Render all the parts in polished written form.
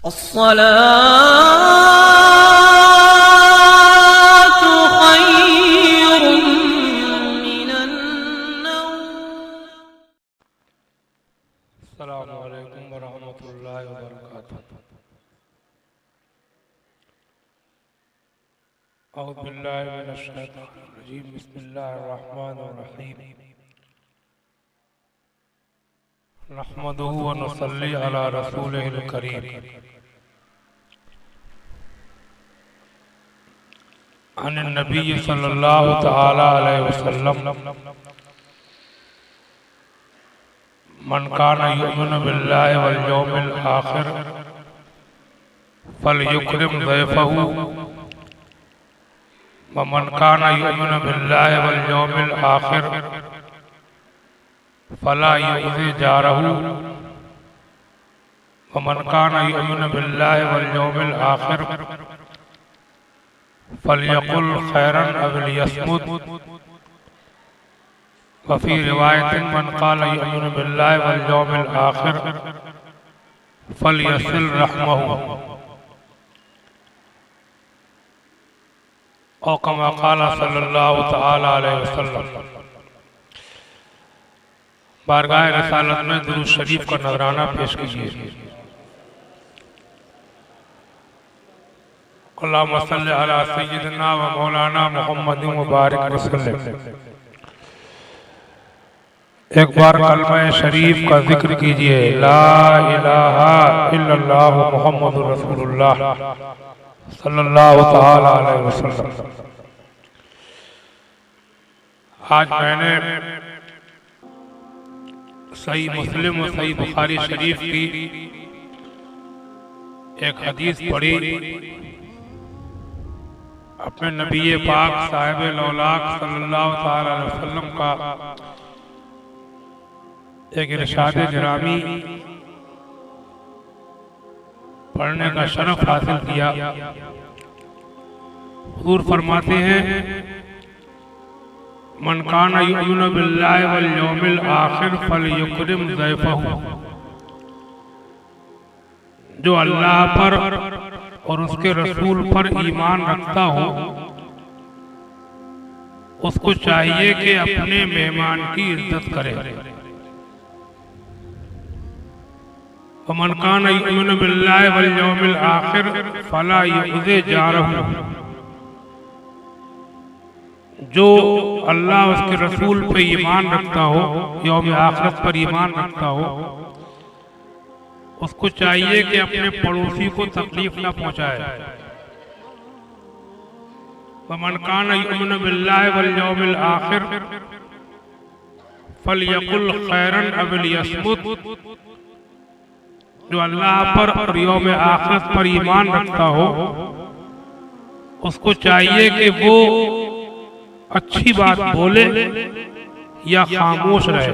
अस्सलातु खैरुम मिनन नौम। अस्सलामु अलैकुम वरहमतुल्लाहि वबरकातुहू। औज़ु बिल्लाहि मिनश शैतानिर रजीम। बिस्मिल्लाहिर रहमानिर रहीम। नहमदुहु व नुसल्ली अला रसूलिहिल करीम। अन नबी सल्लल्लाहु तआला अलैहि वसल्लम मन काना युमिनु बिल्लाहि वल यौमिल आखिर फलयुक्रिम ज़ैफ़हु व मन काना युमिनु बिल्लाहि वल यौमिल आखिर फला युज़ि जारहु व मन काना युमिनु बिल्लाहि वल यौमिल आखिर फलयकुल खैरन अव लियस्मुत। वफ़ी रिवायतिन मन क़ाल युमिनु बिल्लाहि वल यौमिल आखिर फलयसिल रहमहु औ कमा क़ाल सल्लल्लाहु तआला अलैहि वसल्लम। बारगाह रिसालत में दुरूद शरीफ का नजराना पेश कीजिए। अल्लाहुम्मा सल्लि अला सय्यिदिना व मौलाना मुहम्मदिन व बारिक वसल्लम। एक बार कलमा शरीफ का जिक्र कीजिए, ला इलाहा इल्लल्लाह मुहम्मदुर रसूलुल्लाह सल्लल्लाहु तआला अलैहि वसल्लम। आज मैंने सही मुस्लिम और सही बुखारी शरीफ की एक हदीस पढ़ी। अपने नबी पाक साहिब लौलाक सल्लल्लाहु तआला अलैहि वसल्लम का एक इरशाद गिरामी पढ़ने का शरफ हासिल किया। हुजूर फरमाते हैं, मन काना युमिनु बिल्लाहि वल यौमिल आखिर फलयुक्रिम ज़ैफ़हु। जो अल्लाह पर और उसके रसूल पर ईमान रखता हो उसको चाहिए कि अपने मेहमान की इज्जत करे। मन काना युमिनु बिल्लाहि वल यौमिल आखिर फला युज़ि जारहु। जो अल्लाह उसके रसूल पे ईमान रखता हो, यौम आखिरत पर ईमान रखता हो, उसको चाहिए कि अपने पड़ोसी को तकलीफ न पहुंचाए। मन काना युमिनु बिल्लाहि वल यौमिल आखिर फलयकुल खैरन अव लियस्मुत। जो अल्लाह पर और यौम आखिरत पर ईमान रखता हो उसको चाहिए कि वो अच्छी बात बोले या खामोश रहे।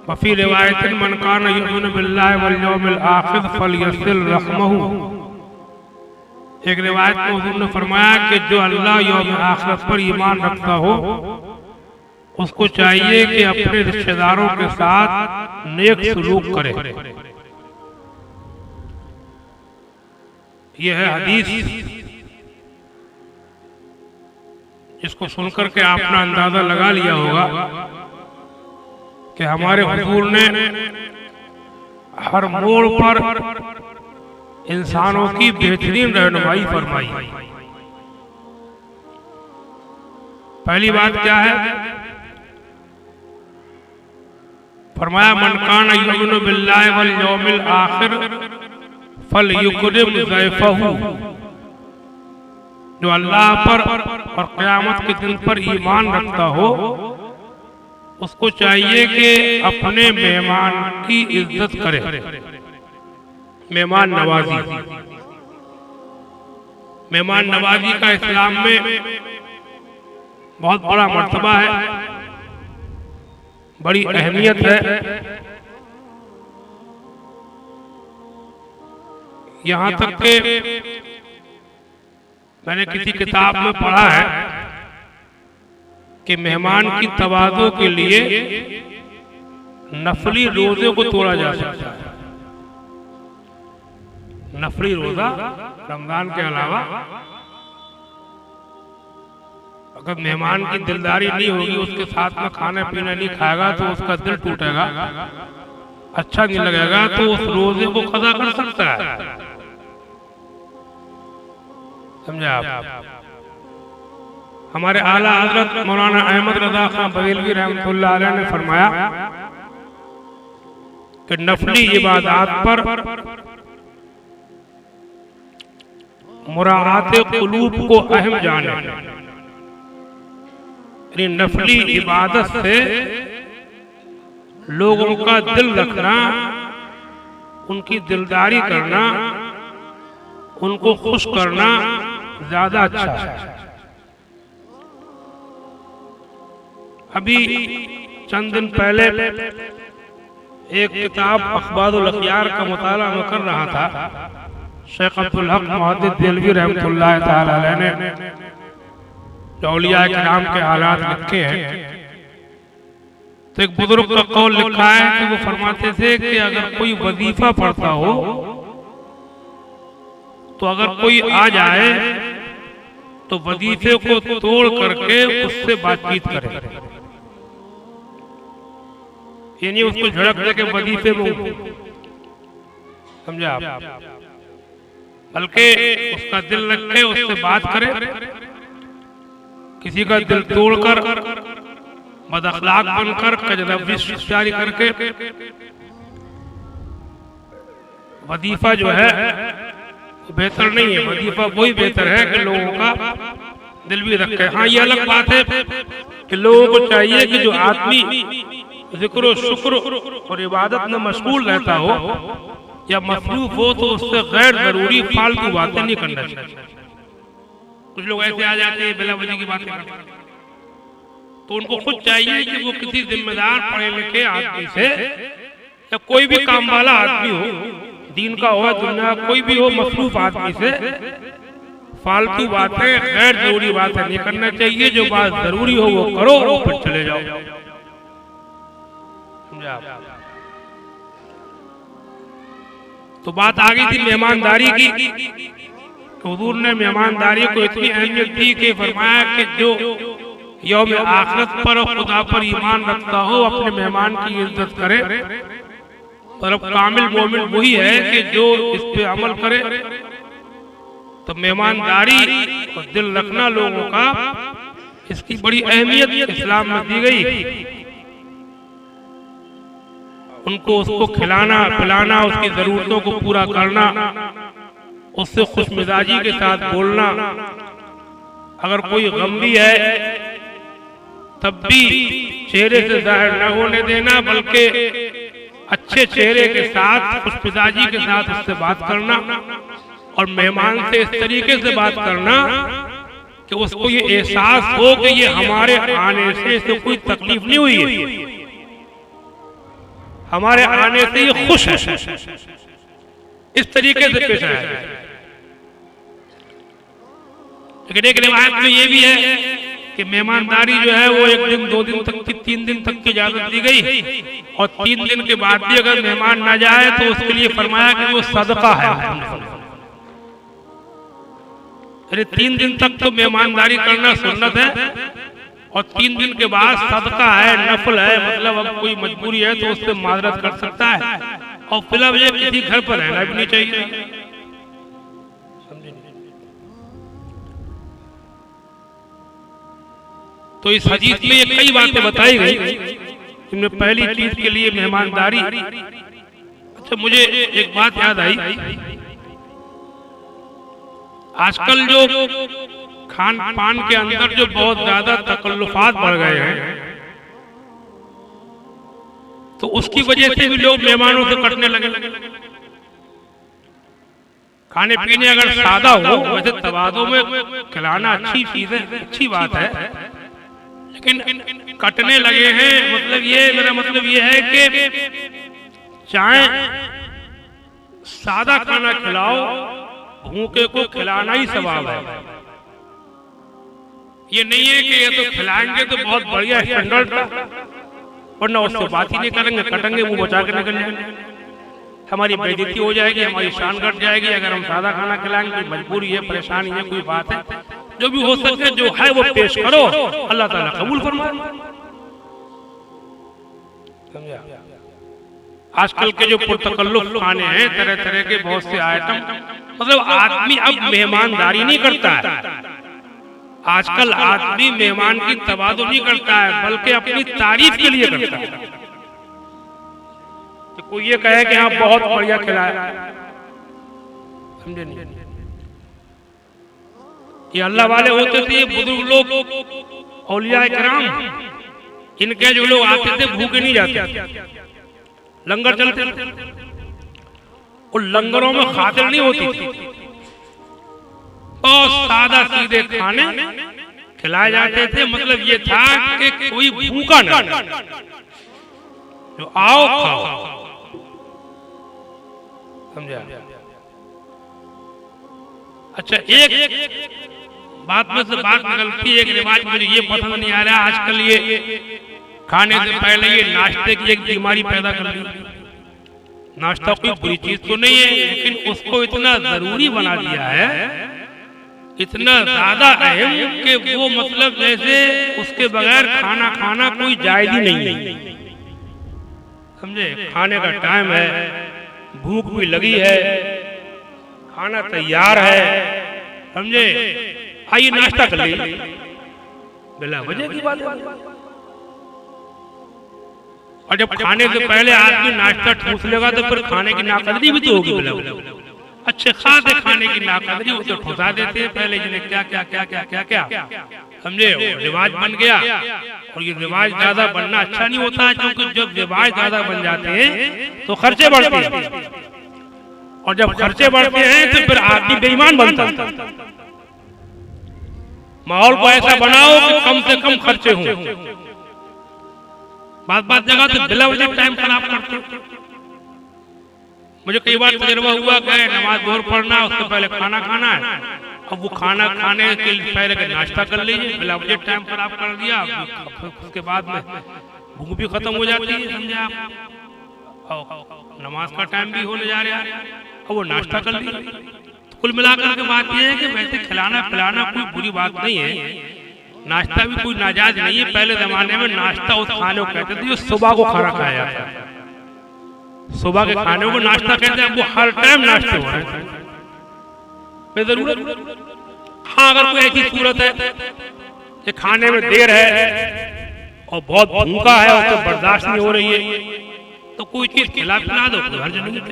वफ़ी रिवायतिन मन काना युमिनु बिल्लाहि वल यौमिल आखिर फलयसिल रहमहु। एक रिवायत में हुजूर ने फरमाया कि जो अल्लाह यौम आखिरत पर ईमान रखता हो उसको चाहिए कि अपने रिश्तेदारों के साथ नेक सलूक करे। यह है हदीस। इसको सुनकर के आपने अंदाजा लगा लिया होगा कि हमारे हुजूर ने हर मोड़ पर इंसानों की बेहतरीन रहनुमाई फरमाई। पहली बात क्या है? फरमाया, मन काना युमिनु बिल्लाहि वल यौमिल आखिर फलयुक्रिम ज़ैफ़हु। जो अल्लाह पर और क़यामत के दिन पर ईमान रखता हो उसको चाहिए कि अपने मेहमान की इज्जत करे। मेहमान नवाजी। मेहमान नवाजी का इस्लाम में बहुत बड़ा मर्तबा है, बड़ी अहमियत है। यहाँ तक के मैंने किसी किताब में पढ़ा है कि मेहमान की तवाज़ो के लिए नफली रोजे को तोड़ा जा सकता है। नफली रोजा रमजान के अलावा, अगर मेहमान की दिलदारी नहीं होगी, उसके साथ में खाना पीना नहीं खाएगा तो उसका दिल टूटेगा, अच्छा नहीं लगेगा, तो उस रोजे को कज़ा कर सकता है। समझे आप? हमारे आला हजरत मौलाना अहमद रजा खां बरेलवी रहमतुल्लाह अलैह ने फरमाया कि नफली इबादत पर मुराआत कुलूब को अहम जाने, यानी नफली इबादत से लोगों का दिल रखना, उनकी दिलदारी करना, उनको खुश करना ज्यादा अच्छा है। अभी चंद दिन पहले एक किताब अखबारुल अखयार का मुताला मैं कर रहा था। शेख अब्दुल हक मुहद्दिस देलवी रहमतुल्लाह तआला अलैह ने जो औलिया किराम के हालात लिखे हैं, तो एक बुजुर्ग का कौल लिखा है कि वो फरमाते थे कि अगर कोई वजीफा पढ़ता हो तो अगर कोई आ जाए तो वजीफे को तोड़ करके उससे बातचीत करे, यानी उसको झड़क देके वजीफे में, समझे आप, बल्कि उसका दिल रखे, उससे बात करे। किसी का दिल तोड़कर, बदअखलाक बनकर, कजनवीस जारी करके वजीफा जो है बेहतर नहीं है। वजीफा वही बेहतर है कि लोगों का दिल भी रखे। हाँ, ये अलग बात है कि लोगों को चाहिए कि जो आदमी जिक्र शुक्र और इबादत में मशगूल रहता हो या मसरूफ हो तो उससे गैर जरूरी फालतू बातें नहीं करना चाहिए। कुछ लोग ऐसे आ जाते हैं बिला वजह की बातें करते हैं, तो उनको खुद चाहिए कि वो किसी जिम्मेदार पढ़े लिखे आदमी से या कोई भी काम वाला आदमी हो, दीन का हो दुनिया कोई भी हो, मसरूफ आदमी से फालतू बातें गैर जरूरी बातें नहीं करना चाहिए। जो बात जरूरी हो वो करो और फिर चले जाओ। तो बात आ गई थी मेहमानदारी की। तो हुजूर ने मेहमानदारी को इतनी अहमियत दी कि फरमाया कि जो यौम आखिरत पर और खुदा पर ईमान रखता हो अपने मेहमान की इज्जत करे। और अब कामिल मोमिन वही है कि जो इस पे अमल करे। तो मेहमानदारी और दिल रखना लोगों का, इसकी बड़ी अहमियत इस्लाम में दी गई। उनको उसको खिलाना पिलाना, उसकी जरूरतों को पूरा करना, उससे खुश मिजाजी के साथ बोलना। अगर कोई गम भी है तब भी चेहरे से जाहिर न होने देना, बल्कि अच्छे चेहरे के साथ खुश मिजाजी के साथ उससे बात करना और मेहमान से इस तरीके से बात करना कि उसको ये एहसास हो कि ये हमारे आने से इसे कोई तकलीफ नहीं हुई है, हमारे आने से ये खुश है। इस तरीके से पेश आया। लेकिन एक रिवायत में ये भी है कि मेहमानदारी जो है वो 1 दिन 2 दिन तक की 3 दिन तक की इजाजत दी गई, और 3 दिन के बाद भी अगर मेहमान ना जाए तो उसके लिए फरमाया कि वो सदका है। अरे 3 दिन तक तो मेहमानदारी करना सुन्नत है, और 3 दिन के बाद सदका है, नफल है। मतलब अब कोई मजबूरी है तो उससे माजरत कर सकता है, और फिलहाल किसी घर पर रहना भी नहीं चाहिए। तो इस हदीस में ये कई बातें बताई गई, इनमें पहली चीज के लिए मेहमानदारी। अच्छा, मुझे एक बात याद आई। आजकल जो खान पान के अंदर जो बहुत ज्यादा तकल्लुफात बढ़ गए हैं, तो उसकी वजह से भी लोग मेहमानों से कटने लगे। खाने पीने अगर सादा हो, वैसे तवाज़ो में खिलाना अच्छी चीज है, अच्छी बात है, लेकिन कटने लगे हैं। मतलब ये, मेरा मतलब ये है कि चाहे सादा खाना खिलाओ, भूखे को खिलाना ही सवाब है। ये नहीं है कि ये तो खिलाएंगे तो बहुत बढ़िया स्टैंडर्ड का, वरना उससे बात ही नहीं करेंगे, कटेंगे, मुंह बचा के निकल जाएंगे। हमारी बेइज्जती हो जाएगी, हमारी शान घट जाएगी अगर हम सादा खाना खिलाएंगे। कोई मजबूरी है, परेशानी है, कोई बात है, जो भी हो सके जो है वो पेश करो, अल्लाह ताला कबूल फरमाए। समझा? आजकल के जो पुरतकल्लुफ खाने हैं, तरह तरह के बहुत से आइटम, मतलब आदमी अब मेहमानदारी नहीं करता है। आजकल आदमी मेहमान की तवाज़ुन नहीं करता है, बल्कि अपनी तारीफ के लिए करता है। तो कोई ये कहे कि हाँ बहुत बढ़िया खिलाया, समझे नहीं? ये अल्लाह वाले होते थे, ये बुजुर्ग लोग, औलिया किराम, इनके जो लोग आते थे भूखे नहीं जाते, लंगर चलते थे। और लंगरों में खातिर नहीं होती थी, बहुत सादा सीधे खाने खिलाए जाते थे। मतलब ये था कि कोई भूखा ना, जो आओ खाओ। समझा? अच्छा, एक बात में से बात निकलती है, एक रिवाज मुझे ये पसंद नहीं आ रहा आजकल, ये खाने से पहले ये नाश्ते की एक बीमारी पैदा कर दी। नाश्ता कोई बुरी चीज तो नहीं है, लेकिन उसको इतना जरूरी बना दिया है, इतना ज्यादा अहम कि वो मतलब जैसे उसके बगैर खाना खाना कोई जायज ही नहीं है। समझे? खाने का टाइम है, भूख भी लगी है, खाना तैयार है, समझे? आइए नाश्ता कर लीजिए, बिला वजह की बात है। और जब खाने से पहले आदमी नाश्ता ठूस लेगा तो फिर खाने की नाकदरी भी तो होगी। बिला अच्छे खासे खाने की नाकदरी उसे ठुसा देते हैं पहले, जिन्हें क्या क्या क्या क्या क्या क्या, समझे? रिवाज बन गया। और ये रिवाज ज्यादा बनना अच्छा नहीं होता है, क्योंकि जब रिवाज ज्यादा बन जाते हैं तो खर्चे बढ़ते हैं, और जब खर्चे बढ़ते हैं तो फिर आदमी बेईमान बनता है। माहौल को ऐसा बनाओ कि कम से कम खर्चे हों। बात जगह तो बिला वजह टाइम खराब करते। मुझे कई बार तजुर्बा हुआ, गए नमाज जोहर पढ़ना, उससे पहले खाना खाना है, अब वो खाना खाने के पहले का नाश्ता कर लीजिए, बिला वजह टाइम खराब कर दिया। उसके बाद में भूख भी खत्म हो जाती है, समझे आप? नमाज का टाइम भी होने जा रहा है, अब वो नाश्ता कर लीजिए। कुल मिलाकर के बात यह है कि वैसे खिलाना पिलाना कोई बुरी बात नहीं है, नाश्ता भी कोई नाजायज नहीं है। पहले जमाने में नाश्ता उस खाने को कहते थे जो सुबह को खाना खाया जाता है, सुबह के खाने को नाश्ता कहते हैं। वो हर टाइम नाश्ते हो रहे हैं बेजरूरत। हाँ, अगर कोई ऐसी सूरत है कि खाने में देर है और बहुत भूखा है और तो बर्दाश्त नहीं हो रही है, तो कोई चीज खिला पिला दो, हर्ज नहीं है।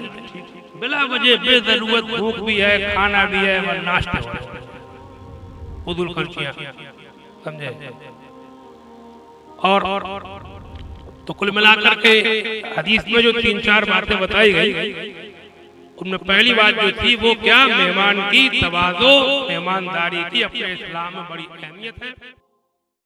बिला वजह बेजरूरत भूख भी है, खाना भी है, और नाश्ता हो रहा है, फुजूल खर्चियां, समझे? और तो कुल मिलाकर के हदीस में जो 3-4 बातें बताई गई, उनमें पहली बात जो थी वो क्या, मेहमान की तवाज़ो, मेहमानदारी की अपने इस्लाम में बड़ी अहमियत है।